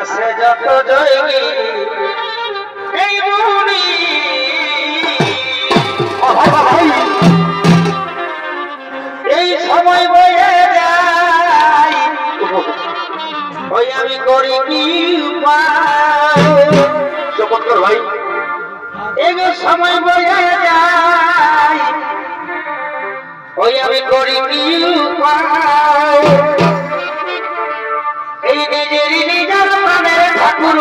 আসে যত জয়ী এই বুড়ি এই সময় বয়ে যায় ওই আমি করি কি উপায় চমৎকার ভাই এই সময় বয়ে যায় ওই আমি করি কি উপায় এই নিজের নিজের প্রাণের ঠাকুর